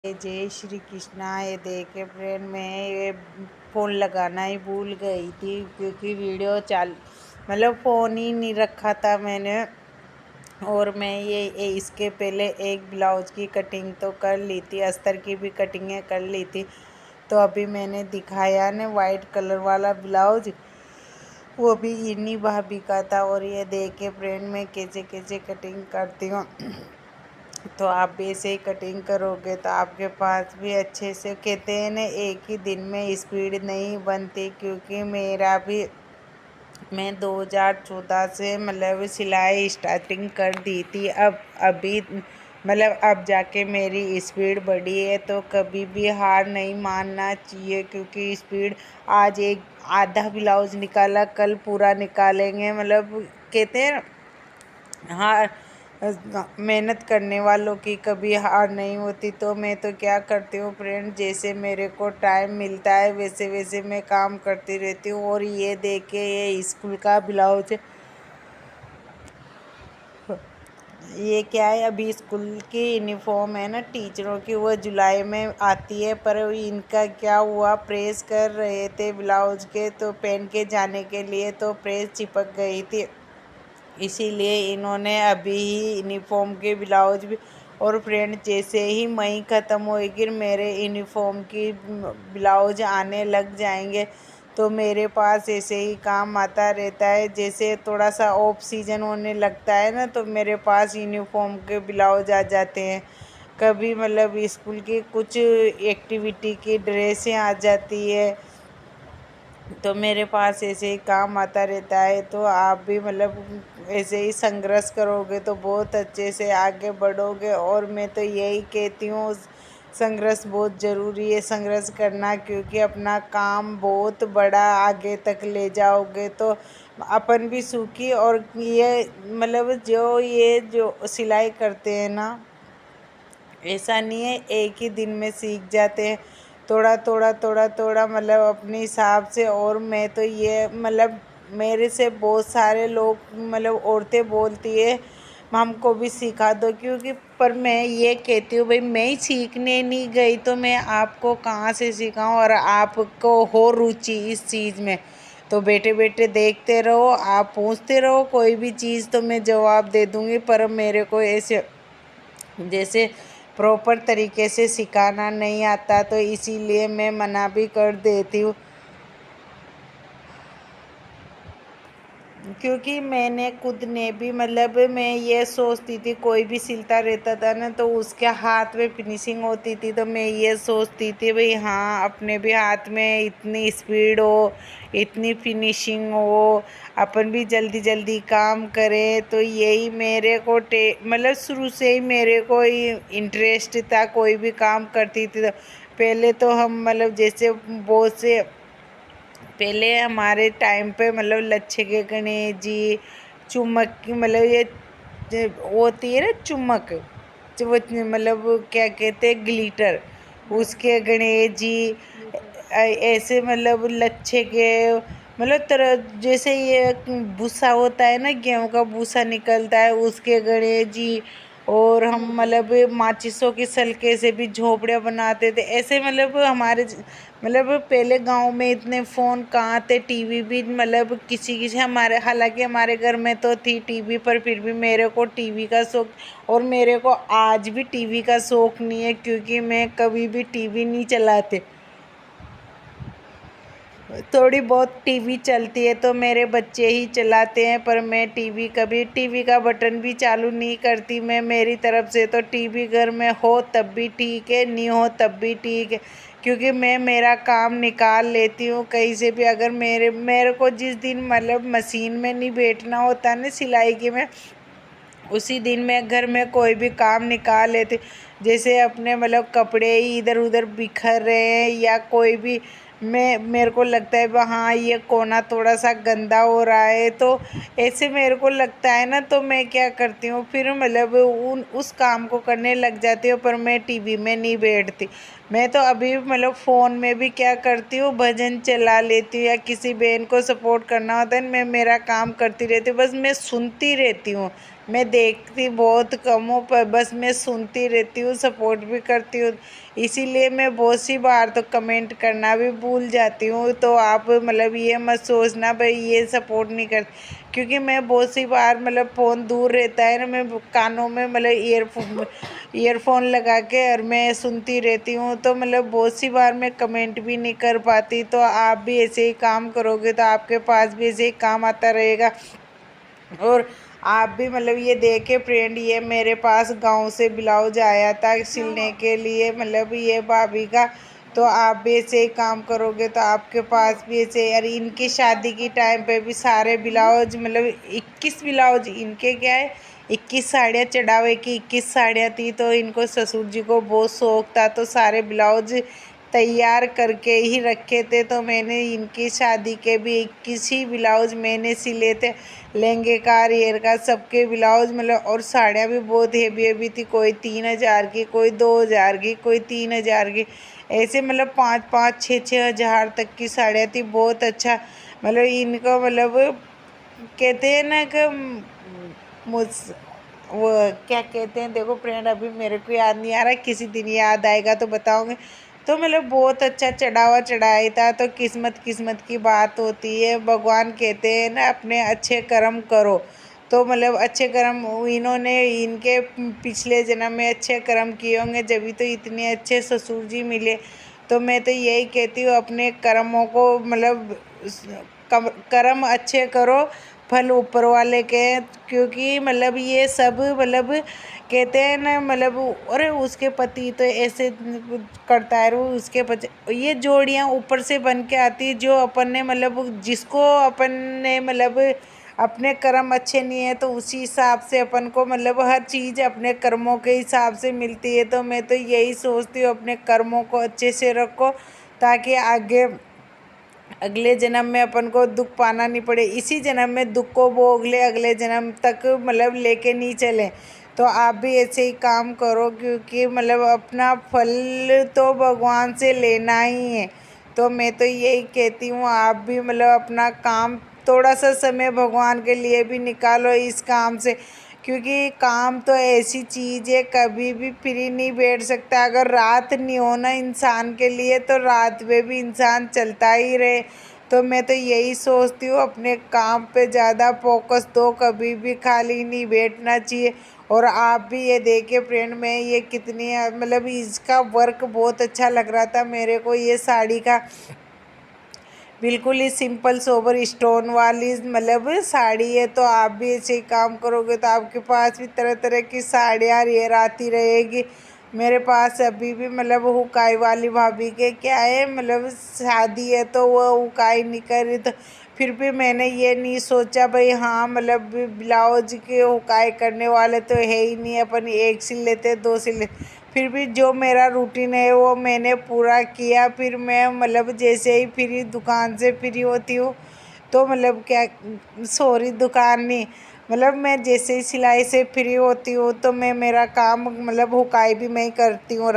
जय श्री कृष्णा। ये देखे फ्रेंड, मैं ये फ़ोन लगाना ही भूल गई थी क्योंकि वीडियो मतलब फ़ोन ही नहीं रखा था मैंने। और मैं ये इसके पहले एक ब्लाउज़ की कटिंग तो कर ली थी, अस्तर की भी कटिंगें कर ली थी। तो अभी मैंने दिखाया ना वाइट कलर वाला ब्लाउज, वो भी इन्हीं भाभी का था। और ये देखे फ्रेंड, मैं कैसे कैसे कटिंग करती हूँ। तो आप भी ऐसे ही कटिंग करोगे तो आपके पास भी अच्छे से, कहते हैं ना, एक ही दिन में स्पीड नहीं बनती। क्योंकि मैं 2014 से मतलब सिलाई स्टार्टिंग कर दी थी। अभी अब जाके मेरी स्पीड बढ़ी है। तो कभी भी हार नहीं मानना चाहिए, क्योंकि स्पीड आज एक आधा ब्लाउज निकाला, कल पूरा निकालेंगे। कहते हैं हाँ, मेहनत करने वालों की कभी हार नहीं होती। तो मैं तो क्या करती हूँ फ्रेंड, जैसे मेरे को टाइम मिलता है वैसे वैसे मैं काम करती रहती हूँ। और ये देखे, ये स्कूल का ब्लाउज, ये क्या है, अभी स्कूल की यूनिफॉर्म है ना टीचरों की, वो जुलाई में आती है। पर इनका क्या हुआ, प्रेस कर रहे थे ब्लाउज के, तो पहन के जाने के लिए तो प्रेस चिपक गई थी। इसीलिए इन्होंने अभी ही यूनिफॉर्म के ब्लाउज भी। और फ्रेंड, जैसे ही मई ख़त्म होएगी मेरे यूनिफॉर्म की ब्लाउज आने लग जाएंगे। तो मेरे पास ऐसे ही काम आता रहता है। जैसे थोड़ा सा ऑफ सीजन होने लगता है ना, तो मेरे पास यूनिफॉर्म के ब्लाउज आ जाते हैं। कभी स्कूल की कुछ एक्टिविटी की ड्रेसें आ जाती है। तो मेरे पास ऐसे ही काम आता रहता है। तो आप भी ऐसे ही संघर्ष करोगे तो बहुत अच्छे से आगे बढ़ोगे। और मैं तो यही कहती हूँ, संघर्ष बहुत ज़रूरी है, संघर्ष करना। क्योंकि अपना काम बहुत बड़ा आगे तक ले जाओगे तो अपन भी सुखी। और ये जो सिलाई करते हैं ना, ऐसा नहीं है एक ही दिन में सीख जाते हैं। थोड़ा थोड़ा थोड़ा थोड़ा अपने हिसाब से। और मैं तो ये मेरे से बहुत सारे लोग औरतें बोलती है, हमको भी सिखा दो। क्योंकि पर मैं ये कहती हूँ, भाई मैं ही सीखने नहीं गई तो मैं आपको कहाँ से सिखाऊं। और आपको हो रुचि इस चीज़ में तो बैठे बैठे देखते रहो, आप पूछते रहो कोई भी चीज़, तो मैं जवाब दे दूँगी। पर मेरे को ऐसे जैसे प्रॉपर तरीके से सिखाना नहीं आता, तो इसीलिए मैं मना भी कर देती हूँ। क्योंकि मैंने खुद ने भी मैं ये सोचती थी, कोई भी सिलता रहता था ना तो उसके हाथ में फिनिशिंग होती थी, तो मैं ये सोचती थी भाई हाँ, अपने भी हाथ में इतनी स्पीड हो, इतनी फिनिशिंग हो, अपन भी जल्दी जल्दी काम करें। तो यही मेरे को शुरू से ही मेरे को इंटरेस्ट था, कोई भी काम करती थी। तो पहले तो हम जैसे बहुत से, पहले हमारे टाइम पे लच्छे के गणेश जी, चुम्बक की ये होती है ना चुम्बक, जो वो क्या कहते हैं, ग्लिटर, उसके गणेश जी, ऐसे लच्छे के तरह, जैसे ये भूसा होता है ना, गेहूं का भूसा निकलता है, उसके गणेश जी। और हम माचिसों की सल्के से भी झोपड़ियाँ बनाते थे। ऐसे हमारे पहले गांव में इतने फ़ोन कहाँ थे, टीवी भी किसी किसी हमारे, हालांकि हमारे घर में तो थी टीवी, पर फिर भी मेरे को टीवी का शौक, और मेरे को आज भी टीवी का शौक नहीं है। क्योंकि मैं कभी भी टीवी नहीं चलाते, थोड़ी बहुत टीवी चलती है तो मेरे बच्चे ही चलाते हैं। पर मैं कभी टीवी का बटन भी चालू नहीं करती मैं। मेरी तरफ से तो टीवी घर में हो तब भी ठीक है, नहीं हो तब भी ठीक है। क्योंकि मैं मेरा काम निकाल लेती हूँ कहीं से भी। अगर मेरे को जिस दिन मशीन में नहीं बैठना होता ना सिलाई की, मैं उसी दिन मैं घर में कोई भी काम निकाल लेती। जैसे अपने कपड़े ही इधर उधर बिखर रहे हैं, या कोई भी मेरे को लगता है हाँ ये कोना थोड़ा सा गंदा हो रहा है, तो ऐसे मेरे को लगता है ना, तो मैं क्या करती हूँ फिर उस काम को करने लग जाती हूँ। पर मैं टीवी में नहीं बैठती। मैं तो अभी फ़ोन में भी क्या करती हूँ, भजन चला लेती हूँ, या किसी बहन को सपोर्ट करना होता है मैं मेरा काम करती रहती हूँ, बस मैं सुनती रहती हूँ। मैं देखती बहुत कम हूँ, पर बस मैं सुनती रहती हूँ, सपोर्ट भी करती हूँ। इसीलिए मैं बहुत सी बार तो कमेंट करना भी भूल जाती हूँ। तो आप मतलब ये मत सोचना भाई ये सपोर्ट नहीं कर, क्योंकि मैं बहुत सी बार मतलब फ़ोन दूर रहता है ना, मैं कानों में मतलब ईयरफोन लगा के और मैं सुनती रहती हूँ, तो मतलब बहुत सी बार मैं कमेंट भी नहीं कर पाती। तो आप भी ऐसे ही काम करोगे तो आपके पास भी ऐसे ही काम आता रहेगा। और आप भी मतलब ये देखे फ्रेंड, ये मेरे पास गांव से ब्लाउज आया था सिलने के लिए, मतलब ये भाभी का। तो आप भी ऐसे ही काम करोगे तो आपके पास भी ऐसे, अरे इनकी शादी की टाइम पे भी सारे ब्लाउज मतलब 21 ब्लाउज इनके क्या है, 21 साड़ियाँ चढ़ावे की 21 साड़ियाँ थी। तो इनको ससुर जी को बहुत शौक था, तो सारे ब्लाउज तैयार करके ही रखे थे। तो मैंने इनकी शादी के भी 21 ही ब्लाउज मैंने सिले थे, लहंगे का रेयर का सबके ब्लाउज मतलब। और साड़ियाँ भी बहुत हेवी हेवी थी, कोई 3,000 की, कोई 2,000 की, कोई 3,000 की, ऐसे मतलब 5-5 6-6 हज़ार तक की साड़ियाँ थी। बहुत अच्छा मतलब इनको मतलब कहते हैं ना कि मुझ वो क्या कहते हैं, देखो फ्रेंड अभी मेरे को याद नहीं आ रहा, किसी दिन याद आएगा तो बताऊंगे। तो मतलब बहुत अच्छा चढ़ावा चढ़ाया था। तो किस्मत किस्मत की बात होती है, भगवान कहते हैं ना अपने अच्छे कर्म करो। तो मतलब अच्छे कर्म इन्होंने इनके पिछले जन्म में अच्छे कर्म किए होंगे, जभी तो इतने अच्छे ससुर जी मिले। तो मैं तो यही कहती हूँ अपने कर्मों को मतलब कर्म अच्छे करो, फल ऊपर वाले के। क्योंकि मतलब ये सब मतलब कहते हैं ना मतलब, अरे उसके पति तो ऐसे करता है, वो उसके पति, ये जोड़ियाँ ऊपर से बन के आती जो अपन ने मतलब जिसको अपन ने मतलब अपने कर्म अच्छे नहीं है तो उसी हिसाब से अपन को मतलब हर चीज़ अपने कर्मों के हिसाब से मिलती है। तो मैं तो यही सोचती हूँ अपने कर्मों को अच्छे से रखो, ताकि आगे अगले जन्म में अपन को दुख पाना नहीं पड़े। इसी जन्म में दुख को भोग ले, अगले जन्म तक मतलब लेके नहीं चले। तो आप भी ऐसे ही काम करो, क्योंकि मतलब अपना फल तो भगवान से लेना ही है। तो मैं तो यही कहती हूँ आप भी मतलब अपना काम थोड़ा सा समय भगवान के लिए भी निकालो इस काम से। क्योंकि काम तो ऐसी चीज़ है कभी भी फ्री नहीं बैठ सकता। अगर रात नहीं हो ना इंसान के लिए तो रात में भी इंसान चलता ही रहे। तो मैं तो यही सोचती हूँ अपने काम पे ज़्यादा फोकस दो, कभी भी खाली नहीं बैठना चाहिए। और आप भी ये देखिए फ्रेंड, मैं ये कितनी मतलब इसका वर्क बहुत अच्छा लग रहा था मेरे को, ये साड़ी का बिल्कुल ही सिंपल सोबर स्टोन वाली मतलब साड़ी है। तो आप भी ऐसे ही काम करोगे तो आपके पास भी तरह तरह की साड़ियाँ रेयर आती रहेगी। मेरे पास अभी भी मतलब हुकाई वाली भाभी के क्या है मतलब शादी है तो वो हुकाई नहीं कर रही, तो फिर भी मैंने ये नहीं सोचा भाई हाँ मतलब ब्लाउज के हुकाई करने वाले तो है ही नहीं, अपन एक सिल लेते 2 सिल लेते। फिर भी जो मेरा रूटीन है वो मैंने पूरा किया। फिर मैं मतलब जैसे ही फ्री दुकान से फ्री होती हूँ तो मतलब क्या, सॉरी दुकान नहीं, मतलब मैं जैसे ही सिलाई से फ्री होती हूँ तो मैं मेरा काम मतलब हुकाई भी मैं ही करती हूँ।